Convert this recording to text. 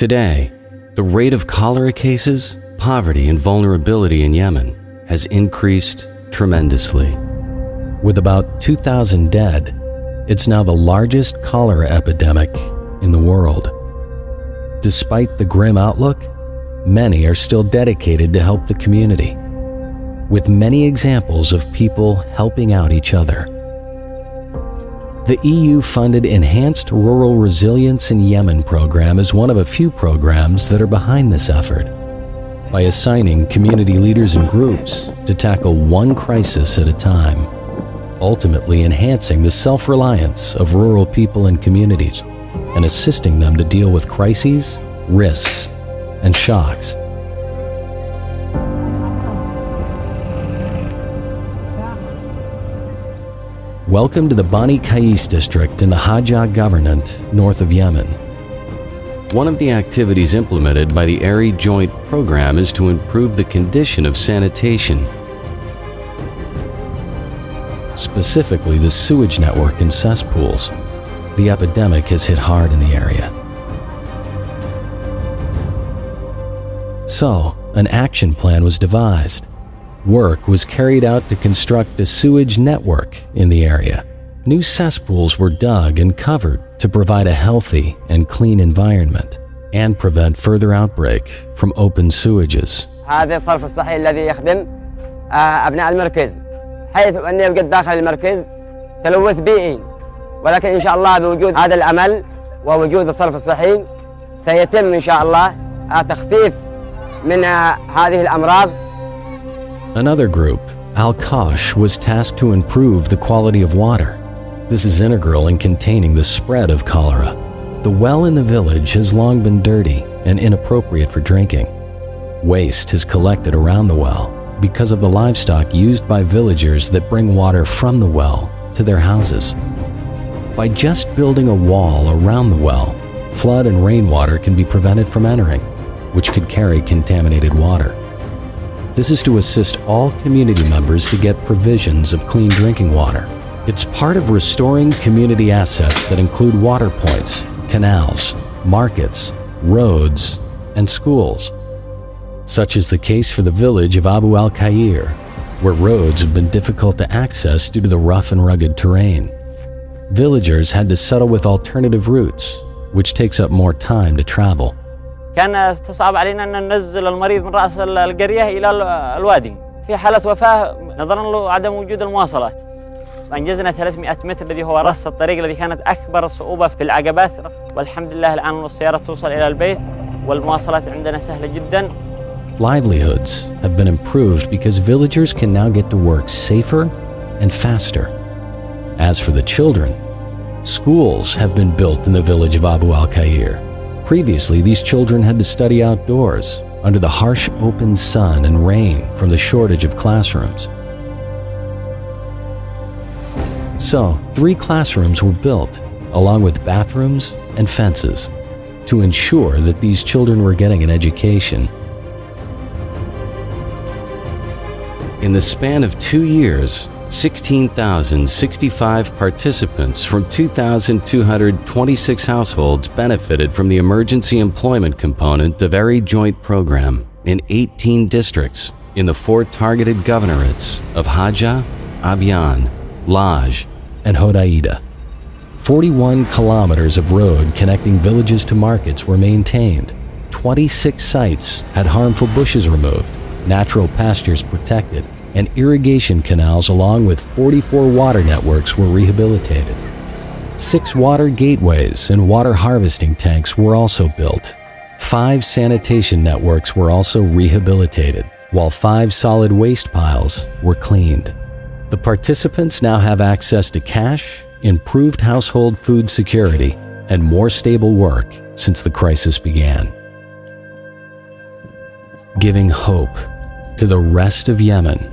Today, the rate of cholera cases, poverty, and vulnerability in Yemen has increased tremendously. With about 2,000 dead, it's now the largest cholera epidemic in the world. Despite the grim outlook, many are still dedicated to help the community, with many examples of people helping out each other. The EU-funded Enhanced Rural Resilience in Yemen program is one of a few programs that are behind this effort, by assigning community leaders and groups to tackle one crisis at a time, ultimately enhancing the self-reliance of rural people and communities and assisting them to deal with crises, risks, and shocks. Welcome to the Bani Kais district in the Hajjah Governorate, north of Yemen. One of the activities implemented by the ERRY Joint Program is to improve the condition of sanitation, specifically the sewage network and cesspools. The epidemic has hit hard in the area. So, an action plan was devised. Work was carried out to construct a sewage network in the area. New cesspools were dug and covered to provide a healthy and clean environment and prevent further outbreak from open sewages. هذا الصرف الصحي الذي يخدم أبناء المركز، حيث أن يوجد داخل المركز تلوث بيئي، ولكن إن شاء الله بوجود هذا الأمل ووجود الصرف الصحي سيتم إن شاء الله تخفيف من هذه الأمراض. Another group, Al-Qash, was tasked to improve the quality of water. This is integral in containing the spread of cholera. The well in the village has long been dirty and inappropriate for drinking. Waste is collected around the well because of the livestock used by villagers that bring water from the well to their houses. By just building a wall around the well, flood and rainwater can be prevented from entering, which could carry contaminated water. This is to assist all community members to get provisions of clean drinking water. It's part of restoring community assets that include water points, canals, markets, roads, and schools. Such is the case for the village of Abu al-Khair, where roads have been difficult to access due to the rough and rugged terrain. Villagers had to settle with alternative routes, which takes up more time to travel. كان تصعب علينا أن ننزل المريض من رأس القرية إلى الوادي. في حالة وفاة نظرا لعدم وجود المواصلات. فأنجزنا 300 متر الذي هو رأس الطريق الذي كانت أكبر صعوبة في العقبات، والحمد لله الآن السيارة توصل إلى البيت والمواصلات عندنا سهلة جدا. Livelihoods have been improved because villagers can now get to work safer and faster. As for the children, schools have been built in the village of Abu al-Khair. Previously, these children had to study outdoors under the harsh open sun and rain from the shortage of classrooms. So, 3 classrooms were built, along with bathrooms and fences, to ensure that these children were getting an education. In the span of 2 years, 16,065 participants from 2,226 households benefited from the emergency employment component of ERRY Joint Program in 18 districts in the 4 targeted governorates of Hajjah, Abyan, Laj, and Hodeida. 41 kilometers of road connecting villages to markets were maintained. 26 sites had harmful bushes removed, natural pastures protected, and irrigation canals along with 44 water networks were rehabilitated. 6 water gateways and water harvesting tanks were also built. 5 sanitation networks were also rehabilitated, while 5 solid waste piles were cleaned. The participants now have access to cash, improved household food security, and more stable work since the crisis began. Giving hope to the rest of Yemen